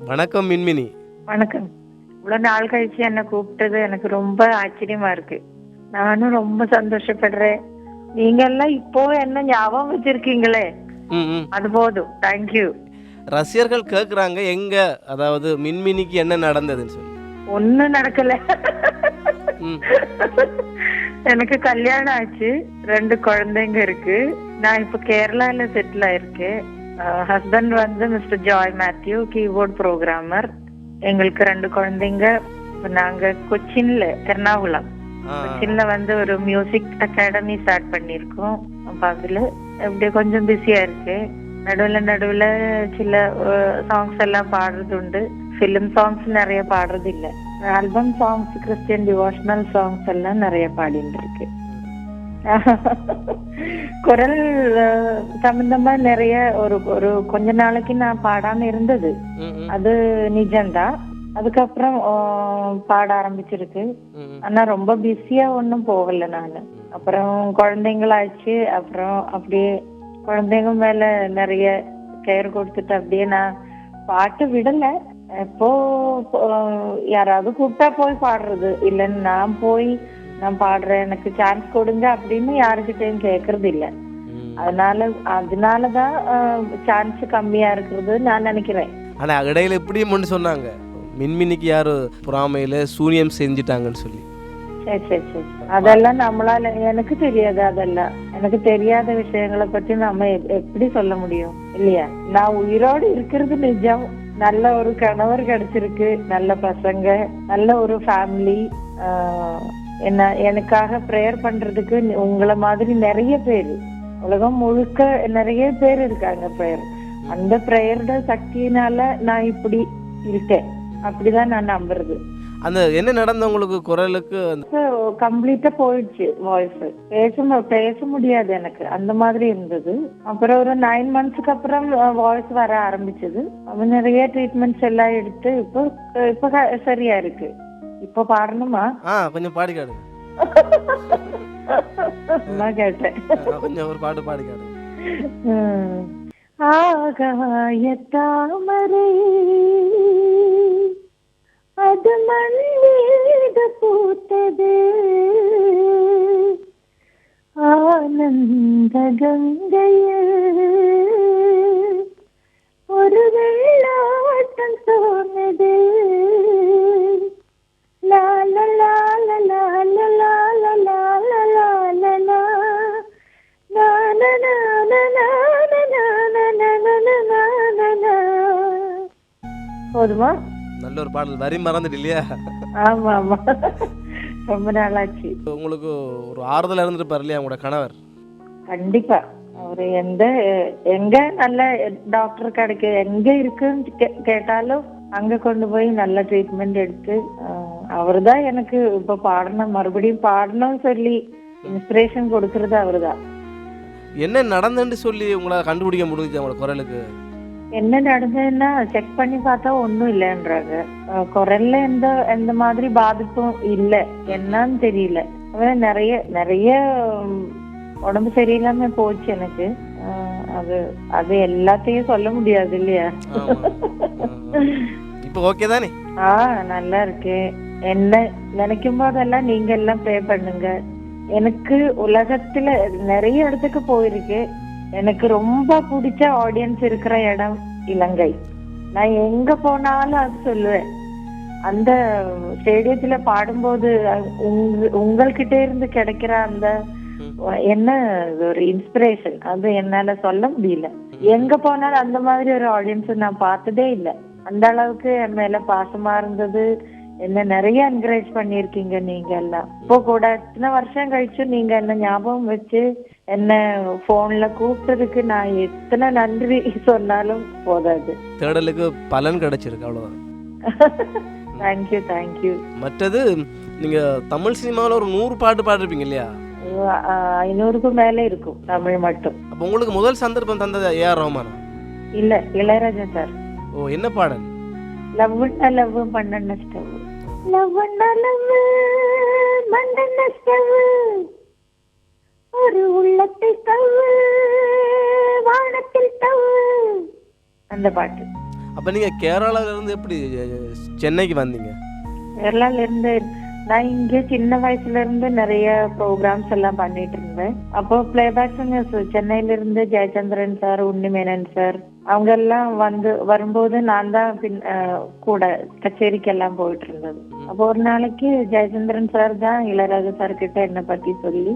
வணக்கம் மின்மினி. வணக்கம். இவ்வளவு நாள் கழிச்சு என்ன கூப்பிட்டது எனக்கு ரொம்ப ஆச்சரியமா இருக்கு. நானும் ரொம்ப சந்தோஷப்படுறேன். நீங்க எல்லாம் இப்போ என்ன ஞாபகம் வச்சிருக்கீங்களே, அது போதும். தேங்க்யூ. ரசிகர்கள் கேக்குறாங்க எங்க, அதாவது மின்மினிக்கு என்ன நடந்ததுன்னு சொல்லி. ஒண்ணும் நடக்கல. எனக்கு கல்யாணம் ஆச்சு, 2 குழந்தைங்க இருக்கு. நான் இப்ப கேரளால செட்டில் ஆயிருக்கேன். ஹஸ்பண்ட் வந்து mister Joy Mathew, keyboard programmer. எங்களுக்கு 2 குழந்தைங்க. நாங்க கொச்சின்ல, எர்ணாகுளம் கொச்சின்ல வந்து ஒரு மியூசிக் அகாடமி ஸ்டார்ட் பண்ணிருக்கோம். அப்ப அதுல அப்படியே கொஞ்சம் பிஸியா இருக்கு. நடுவுல சில சாங்ஸ் எல்லாம் பாடுறது உண்டு. ஃபிலிம் சாங்ஸ் நிறைய பாடுறது இல்ல. Album songs, Christian devotional songs எல்லாம் நிறைய பாடிட்டு இருக்கு. குரல் சம்பந்தமா நிறைய ஒரு கொஞ்ச நாளைக்கு நான் பாடாம இருந்தது, அது நிஜம்தான். அதுக்கப்புறம் பாட ஆரம்பிச்சிருக்கு. ஆனா ரொம்ப பிஸியா ஒன்னும் போகல நானு. அப்புறம் குழந்தைங்களாச்சு. அப்புறம் அப்படியே குழந்தைங்க மேல நிறைய கேர் கொடுத்துட்டு அப்படியே நான் பாட்டு விடல. எப்போ யாராவது கூப்பிட்டா போய் பாடுறது, இல்லைன்னு நான் பாடுறேன், எனக்கு சான்ஸ் கொடுங்க அப்படின்னு யாருக்கிட்டையும் கேக்குறது இல்ல. அதனாலதான் சான்ஸ் கம்மியா இருக்கிறது நான் நினைக்கிறேன். ஆனா இடையில எப்படியும் சொன்னாங்க, மின்மினிக்கு யாரு பொறாமையில சூனியம் செஞ்சுட்டாங்கன்னு சொல்லி. சரி, அதெல்லாம் நம்மளால, எனக்கு தெரியாது. அதெல்லாம் எனக்கு தெரியாத விஷயங்களை பத்தி நம்ம எப்படி சொல்ல முடியும் இல்லையா? நான் உயிரோடு இருக்கிறது நிஜம். நல்ல ஒரு கணவர் கிடைச்சிருக்கு, நல்ல பசங்க, நல்ல ஒரு ஃபேமிலி. எனக்காக ப்ரேயர் பண்றதுக்கு உங்களை மாதிரி நிறைய பேர், உலகம் முழுக்க நிறைய பேர் இருக்காங்க ப்ரேயர். அந்த ப்ரேயரோட சக்தியினால நான் இப்படி இருக்கேன். அப்படிதான் நான் நம்புறது. அந்த என்ன நடந்த உங்களுக்கு குரலுக்கு கம்ப்ளீட்டா போயிடுச்சு. வாய்ஸ் பேச முடியாது எனக்கு, அந்த மாதிரி இருந்தது. அப்புறம் ஒரு 9 monthsக்கு அப்புறம் வாய்ஸ் வர ஆரம்பிச்சது. அவன் நிறைய ட்ரீட்மெண்ட்ஸ் எல்லாம் எடுத்து இப்ப சரியா இருக்கு. இப்ப பாடணுமா? கொஞ்சம் பாடி காடு. நான் கேட்டேன், கொஞ்சம் ஒரு பாட்டு பாடி காடு. ஆகாய தாமரை அது மண்மீது பூத்தது, ஆனந்த கங்கையில் ஒரு வெள்ளாட்டம் தோணுது. போதுமா? நல்ல ஒரு பாடல். வரி மறந்துட்டு இல்லையா? ஆமா, ரொம்ப நாளாச்சு. உங்களுக்கு ஒரு ஆறுதல் இருந்திருப்பார் இல்லையா உங்களோட கணவர்? கண்டிப்பா. அவரு எங்க நல்ல டாக்டர் கிடைக்க எங்க இருக்குன்னு கேட்டாலும் அங்க கொண்டு போய் நல்ல ட்ரீட்மெண்ட் எடுத்து அவருதான் எனக்கு இப்ப மறுபடியும் பாடணும் சொல்லி இன்ஸ்பிரேஷன் கொடுக்கறது அவருதான். என்ன நடந்துன்னு சொல்லி உங்களை கண்டுபிடிக்க முடிஞ்சு உங்களோட குரலுக்கு? என்ன நடந்ததுன்னா செக் பண்ணி பார்த்தா ஒண்ணும் இல்லைன்றாங்க. குரல்ல எந்த மாதிரி பாதிப்பும் இல்ல. என்னன்னு தெரியல. நிறைய உடம்பு சரியில்லாம போச்சு எனக்கு. அது எல்லாத்தையும் சொல்ல முடியாது இல்லையா? இப்போ ஓகே தானே? நல்லா இருக்கு. என்ன நினைக்கும் போதெல்லாம் நீங்க எல்லாம் ப்ரே பண்ணுங்க. எனக்கு உலகத்துல நிறைய இடத்துக்கு போயிருக்கு. எனக்கு ரொம்ப பிடிச்ச ஆடியன்ஸ் இருக்கிற இடம் இலங்கை. நான் எங்க போனாலும் அது சொல்லுவேன். அந்த ஸ்டேடியத்துல பாடும்போது உங்கள்கிட்ட இருந்து கிடைக்கிற அந்த என்ன ஒரு இன்ஸ்பிரேஷன், அது என்னால சொல்ல முடியல. எங்க போனாலும் அந்த மாதிரி ஒரு ஆடியன்ஸ் நான் பார்த்ததே இல்லை. அந்த அளவுக்கு என் மேல பாசமா இருந்தது. என்ன நிறைய என்கரேஜ் பண்ணிருக்கீங்க நீங்க எல்லாம். இப்போ கூட எத்தனை வருஷம் கழிச்சு நீங்க என்ன ஞாபகம் வச்சு என்ன போன்ல கூப்பிட்டதுக்கு நான் எத்தனை நன்றி சொன்னாலும் போதாது. தேடலுக்கு பலன் கிடைச்சிருக்கு, அவ்வளவுதான். தேங்க்யூ. மற்றது நீங்க தமிழ் சினிமாவில் ஒரு 100 பாட்டு பாடிருப்பீங்க இல்லையா? 500க்கு மேல இருக்கும் தமிழ் மட்டும். அப்ப உங்களுக்கு முதல் சந்தர்ப்பம் தந்தது ஏஆர் ரஹ்மானா? இல்ல, இளையராஜா சார். ஓ, என்ன பாடல்? லவ் பண்ண ஸ்டவ், லவ் மண்ணெண்ண ஸ்டவ், ஒரு உள்ளத்தை தவ், வானத்தில் தவ், அந்த பாட்டு. அப்போ நீங்கள் கேரளாவிலேருந்து எப்படி சென்னைக்கு வந்தீங்க? கேரளால இருந்து நான் இங்க சின்ன வயசுல இருந்து நிறைய ப்ரோக்ராம்ஸ் எல்லாம் பண்ணிட்டு இருந்தேன். அப்போ பிளேபேக் சிங்கர்ஸ் சென்னையில இருந்து ஜெயச்சந்திரன் சார், உன்னிமேனன் சார் அவங்க எல்லாம் வரும்போது நான் தான் கூட கச்சேரிக்கு எல்லாம் போயிட்டு இருந்தது. அப்போ ஒரு நாளைக்கு ஜெயச்சந்திரன் சார் தான் இளையராஜா சார் கிட்ட என்னை பத்தி சொல்லி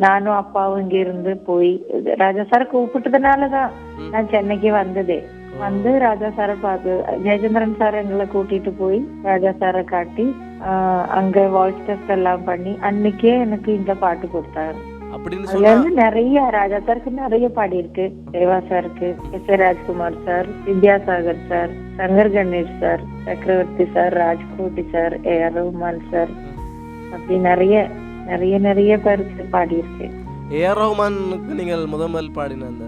நானும் அப்பாவும் இங்க இருந்து போய் ராஜா சார் கூப்பிட்டதுனாலதான் நான் சென்னைக்கு வந்ததே. வந்து ராஜா சாரை பார்த்து ஜெயச்சந்திரன் சார் எங்களை கூட்டிட்டு போய் ராஜா சாரை காட்டி அங்க வாய்ஸ் டெஸ்ட் எல்லாம் பண்ணி அன்னைக்கே எனக்கு இந்த பாட்டு கொடுத்தாரு. அதுல இருந்து நிறைய ராஜா சாருக்கு நிறைய பாடி இருக்கு. தேவா சாருக்கு, S Rajkumar sir, Vidyasagar sir, Shankar Ganesh sir, Chakravarthy sir, Rajkoti sir, AR Rahman sir, அப்படி நிறைய நிறைய நிறைய பேருக்கு பாடி இருக்கு. ஏஆர் ரஹ்மானுக்கு நீங்கள் முதல் பாடின அந்த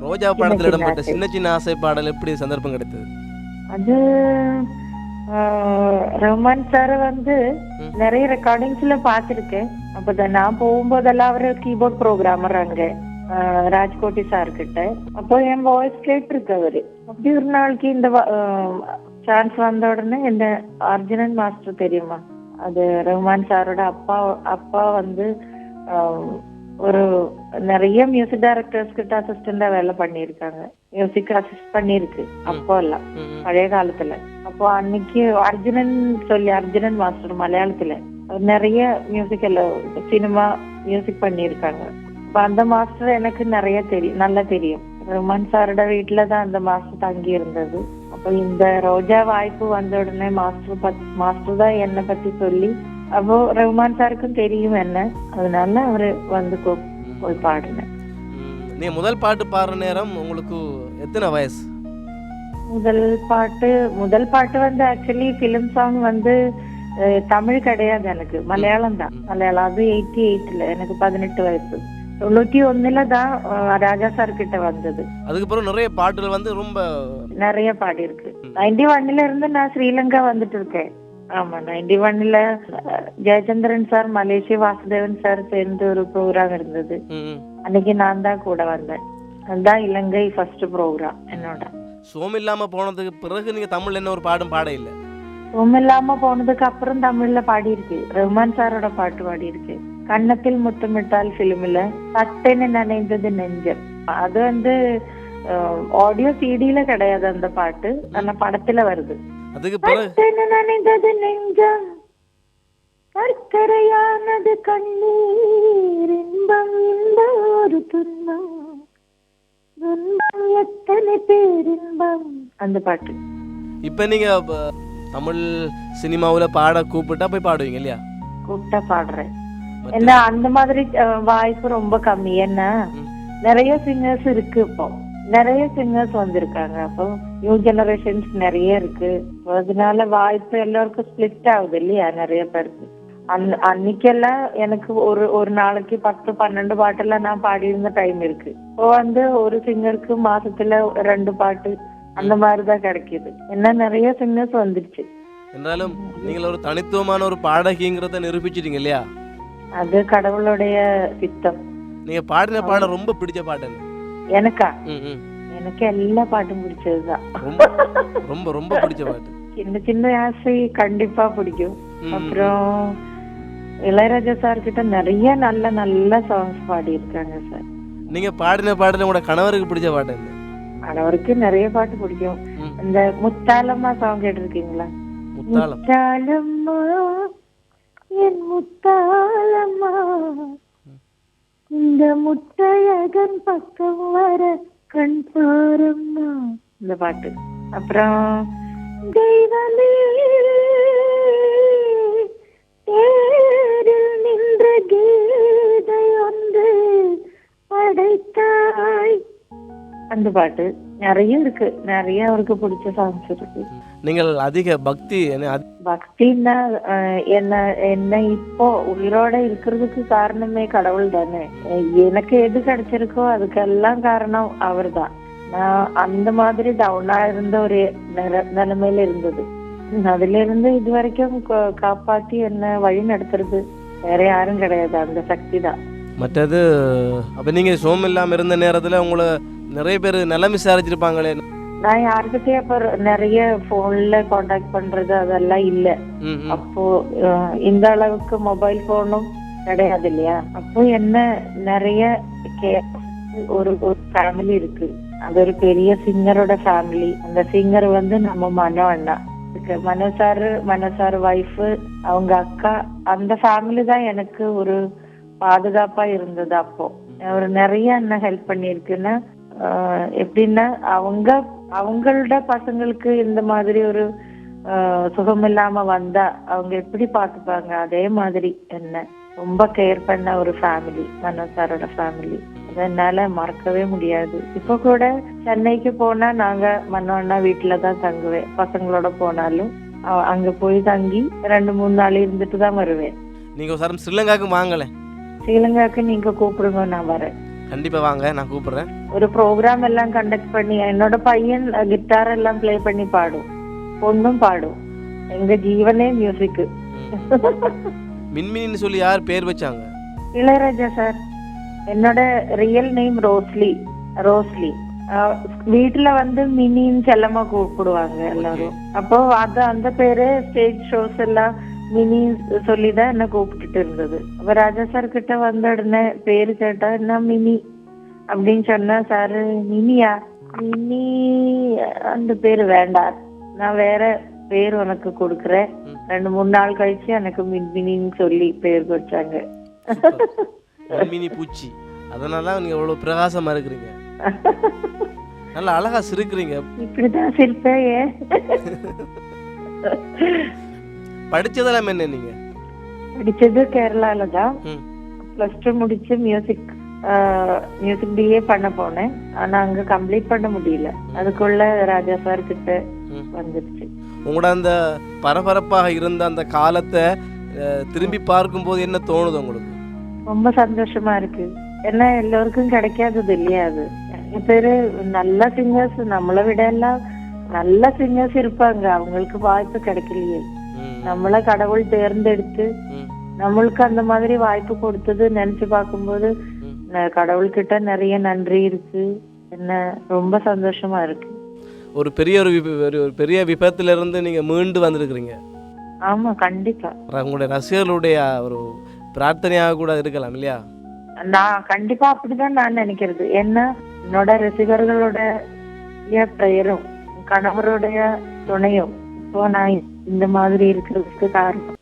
ரோஜா படத்தில் இடம்பெற்ற சின்ன சின்ன ஆசை பாடல் எப்படி சந்தர்ப்பம் கிடைத்தது? அது ரஹ்மான் சார் நிறைய ரெக்கார்டிங்ஸ்ல பாத்திருக்கேன். அப்பதான் நான் போகும்போதெல்லாம் அவரு கீபோர்ட் ப்ரோக்ராமர் அங்க ராஜ்கோட்டி சார் கிட்ட. அப்போ என் வாய்ஸ் கேட்டிருக்கு அவரு. அப்படி ஒரு நாளைக்கு இந்த சான்ஸ் வந்த உடனே இந்த அர்ஜுனன் மாஸ்டர் தெரியுமா, அது ரஹ்மான் சாரோட அப்பா ஒரு நிறைய மியூசிக் டைரக்டர்ஸ் கிட்ட அசிஸ்டண்டா வேலை பண்ணிருக்காங்க. மியூசிக் அசிஸ்ட் பண்ணிருக்கு அப்போ எல்லாம் பழைய காலத்துல. அப்போ அன்னைக்கு அர்ஜுனன் மாஸ்டர் மலையாளத்துல நிறைய மியூசிக் எல்லாம் சினிமா மியூசிக் பண்ணிருக்காங்க. அப்ப அந்த மாஸ்டர் எனக்கு நிறைய நல்லா தெரியும். ரஹ்மான் சாரோட வீட்டுலதான் அந்த மாஸ்டர் தங்கி இருந்தது. அப்ப இந்த ரோஜா வாய்ப்பு வந்த உடனே மாஸ்டர் தான் என்னை பத்தி சொல்லி, அப்போ ரஹ்மான் சாருக்கும் தெரியும் என்ன, அதனால அவரு போய் பாடினேன். நீ முதல் பாட்டு பாடுற நேரம் உங்களுக்கு எத்தனை வயசு? முதல் பாட்டு ஆக்சுவலி பிலிம் சாங் தமிழ் கிடையாது, எனக்கு மலையாளம் தான். மலையாளம் அது 88ல எனக்கு 18 வயசு. 91ல தான் ராஜா சார் கிட்ட வந்தது. அதுக்கப்புறம் நிறைய பாட்டுகள் ரொம்ப நிறைய பாடி இருக்கு. 91ல இருந்து நான் ஸ்ரீலங்கா வந்துட்டு இருக்கேன். ஆமா, 91ல Jayachandran sir, Malaysia Vasudevan sir சேர்ந்து ஒரு ப்ரோக்ராம் இருந்தது. அன்னைக்கு நான் தான் கூட வந்தேன். அதுதான் இலங்கை ஃபர்ஸ்ட் ப்ரோக்ராம் என்னோட. சோம் இல்லாம போனதுக்கு பிறகு நீங்க தமிழ்ல என்ன ஒரு பாடும் பாட இல்ல? சோம் இல்லாம போனதுக்கு அப்புறம் தமிழ்ல பாடி இருக்கு. ரஹ்மான் சாரோட பாட்டு பாடி இருக்கு. கண்ணத்தில் முத்தமிட்டால் பிலிம்ல சட்டென்னு நனைந்தது நெஞ்சம். அது ஆடியோ சிடில கிடையாது அந்த பாட்டு, ஆனா படத்துல வருது. அதுக்கு பிறகு நனைந்தது நெஞ்சம், கற்கரையானது கண்ணீர், இன்பம் இன்பம் ஒரு துன்பம், துன்பம் எத்தனை பேரின்பம், அந்த பாட்டு. இப்ப நீங்க தமிழ் சினிமாவுல பாட கூப்பிட்டா போய் பாடுவீங்க இல்லையா? கூப்பிட்டா பாடுறேன். என்ன அந்த மாதிரி வாய்ப்பு ரொம்ப கம்மி. என்ன நிறைய சிங்கர்ஸ் இருக்கு, இப்போ நிறைய சிங்கர்ஸ் வந்திருக்காங்க. அப்போ நியூ ஜெனரேஷன்ஸ் நிறைய இருக்கு. அதனால வாய்ப்பு எல்லாருக்கும் ஸ்பிளிட் ஆகுது இல்லையா நிறைய பேருக்கு. அன்னைக்கெல்லாம் எனக்கு ஒரு நாளைக்கு 10-12 பாட்டெல்லாம் நான் பாடி இருந்த டைம் இருக்கு. இப்போ ஒரு சிங்கருக்கு மாசத்துல 2 பாட்டு அந்த மாதிரிதான் கிடைக்குது. என்ன நிறைய சிங்கர்ஸ் வந்துருச்சு. என்றாலும் நீங்கள் ஒரு தனித்துவமான ஒரு பாடகிங்கிறத நிரூபிச்சிட்டீங்க இல்லையா? அது கடவுளுடைய சித்தம். நீங்க பாடின பாட ரொம்ப பிடிச்ச பாட்டு எனக்கா? எனக்கு எல்லா பாட்டும் பிடிச்சதுதான். ரொம்ப ரொம்ப பிடிச்ச பாட்டு சின்ன சின்ன ஆசை கண்டிப்பா பிடிக்கும். அப்புறம் இளையராஜா சார் கிட்ட நிறைய நல்ல நல்ல சாங்ஸ் பாடி இருக்காங்க சார். நீங்க பாடின பாடல உங்களோட கணவருக்கு பிடிச்ச பாட்டு என்ன? கணவருக்கு நிறைய பாட்டு பிடிக்கும். இந்த முத்தாலம்மா சாங் கேட்டிருக்கீங்களா? முத்தாலம்மா என் முத்தாலம்மா, இந்த முத்தையகன் பக்கம் வர கண் பாரம்மா, இந்த பாட்டு. அப்புறம் தெய்வமே தேரில் நின்ற கீதை ஒன்று படைத்தாய், அந்த பாட்டு. நிறைய இருக்கு, நிறைய அவருக்கு பிடிச்ச சாங்ஸ் இருக்கு. நீங்கள் அதிக பக்தின்னா என்ன இப்போ உயிரோட இருக்கிறதுக்கு காரணமே கடவுள் தானே. எனக்கு எது கிடைச்சிருக்கோ அதுக்கெல்லாம் காரணம் அவர் தான். நான் அந்த மாதிரி டவுனா இருந்த ஒரு நிலைமையில இருந்தது. அதுல இருந்து இது வரைக்கும் காப்பாத்தி என்ன வழி நடத்துறது வேற யாரும் கிடையாது, அந்த சக்தி தான். மற்றது அப்ப நீங்க சோம் இல்லாம இருந்த நேரத்துல உங்களை நிறைய பேர் நலம் விசாரிச்சிருப்பாங்களே, நான் யாருக்கிட்டயும் அப்ப நிறைய போன்ல காண்டாக்ட் பண்றது அதெல்லாம் இல்ல. அப்போ இந்த அளவுக்கு மொபைல் போனும் கிடையாது இல்லையா. அப்போ என்ன நிறைய ஒரு ஃபேமிலி இருக்கு. அது ஒரு பெரிய சிங்கரோட ஃபேமிலி. அந்த சிங்கர் நம்ம மனோ அண்ணா, மனசாரு வைஃப், அவங்க அக்கா, அந்த ஃபேமிலி தான் எனக்கு ஒரு பாதுகாப்பா இருந்தது. அப்போ அவர் நிறைய என்ன ஹெல்ப் பண்ணிருக்குன்னா, எப்படின்னா அவங்களோட பசங்களுக்கு இந்த மாதிரி ஒரு சுகம் இல்லாம வந்தா அவங்க எப்படி பாத்துப்பாங்க, அதே மாதிரி என்ன ரொம்ப கேர் பண்ண ஒரு ஃபேமிலி மனோசாரோட ஃபேமிலி. அதனால மறக்கவே முடியாது. இப்ப கூட சென்னைக்கு போனா நாங்க மனோ அண்ணா வீட்டுலதான் தங்குவேன். பசங்களோட போனாலும் அங்க போய் தங்கி 2-3 நாள் இருந்துட்டு தான் வருவேன். நீங்க ஒரு ஸ்ரீலங்காக்கு வாங்கல? ஸ்ரீலங்காக்கு நீங்க கூப்பிடுங்க, நான் வரேன். கண்டிப்பா வாங்க, நான் கூப்பிடுறேன். ஒரு ப்ரோக்ராம் எல்லாம் கண்டக்ட் பண்ணி என்னோட பையன் கிட்டார் எல்லாம் பிளே பண்ணி பாடும், பொண்ணும் பாடும். எங்க ஜீவனே மியூசிக். மின்மினின்னு சொல்லி யார் பேர் வச்சாங்க? இளையராஜா சார். என்னோட ரியல் நேம் ரோஸ்லி. வீட்டுல மினின்னு செல்லமா கூப்பிடுவாங்க எல்லாரும். அப்போ அந்த பேரு ஸ்டேஜ் ஷோஸ் எல்லாம் மினி சொல்லிதான் என்ன கூப்பிட்டுட்டு இருந்தது. அப்ப ராஜா சார் கிட்ட வந்த உடனே பேரு கேட்டா என்ன மினி அப்படின்னு சொன்னா, சாரு மினியா, மினி அந்த பேரு வேண்டாம், நான் வேற பேர் உனக்கு கொடுக்குறேன். 2-3 நாள் கழிச்சு எனக்கு மின்மினின்னு சொல்லி பேர் வச்சாங்க. மினி பூச்சி. அதனால நீங்க இவ்வளவு பிரகாசமா இருக்கிறீங்க, நல்லா அழகா சிரிக்கிறீங்க. இப்படிதான் சிரிப்பேயே. படிச்சதெல்லாம் என்ன? நீங்க படிச்சது கேரளால தான். +2 முடிச்சு மியூசிக் BA பண்ண போனேன். ஆனா அங்க கம்ப்ளீட் பண்ண முடியல. அதுக்குள்ள ராஜா சார் கிட்ட வந்துருச்சு. உங்களோட அந்த பரபரப்பாக இருந்த அந்த காலத்தை திரும்பி பார்க்கும் போது என்ன தோணுது உங்களுக்கு? ரொம்ப சந்தோஷமா இருக்கு. ஏன்னா எல்லோருக்கும் கிடைக்காதது இல்லையா அது. நிறைய பேரு நல்ல சிங்கர்ஸ், நம்மளை விட எல்லாம் நல்ல சிங்கர்ஸ் இருப்பாங்க, அவங்களுக்கு வாய்ப்பு கிடைக்கலையே. நம்மள கடவுள் தேர்ந்தெடுத்து நம்மளுக்கு அந்த மாதிரி வாய்ப்பு கொடுத்தது நினைச்சு பார்க்கும்போது கடவுள்கிட்ட நிறைய நன்றி இருக்கு. என்ன ரொம்ப சந்தோஷமா இருக்கு. ஒரு பெரிய விபத்துல இருந்து நீங்க மீண்டு வந்திருக்கிறீங்க. ஆமா, கண்டிப்பா. உங்களுடைய ரசிகர்களுடைய ஒரு பிரார்த்தனையாக கூட இருக்கலாம் இல்லையா? நான் கண்டிப்பா அப்படிதான் நான் நினைக்கிறது. ஏன்னா என்னோட ரசிகர்களோட பிரேயரும் கணவருடைய துணையும் இப்போ நான் இந்த மாதிரி இருக்கிறதுக்கு காரணம்.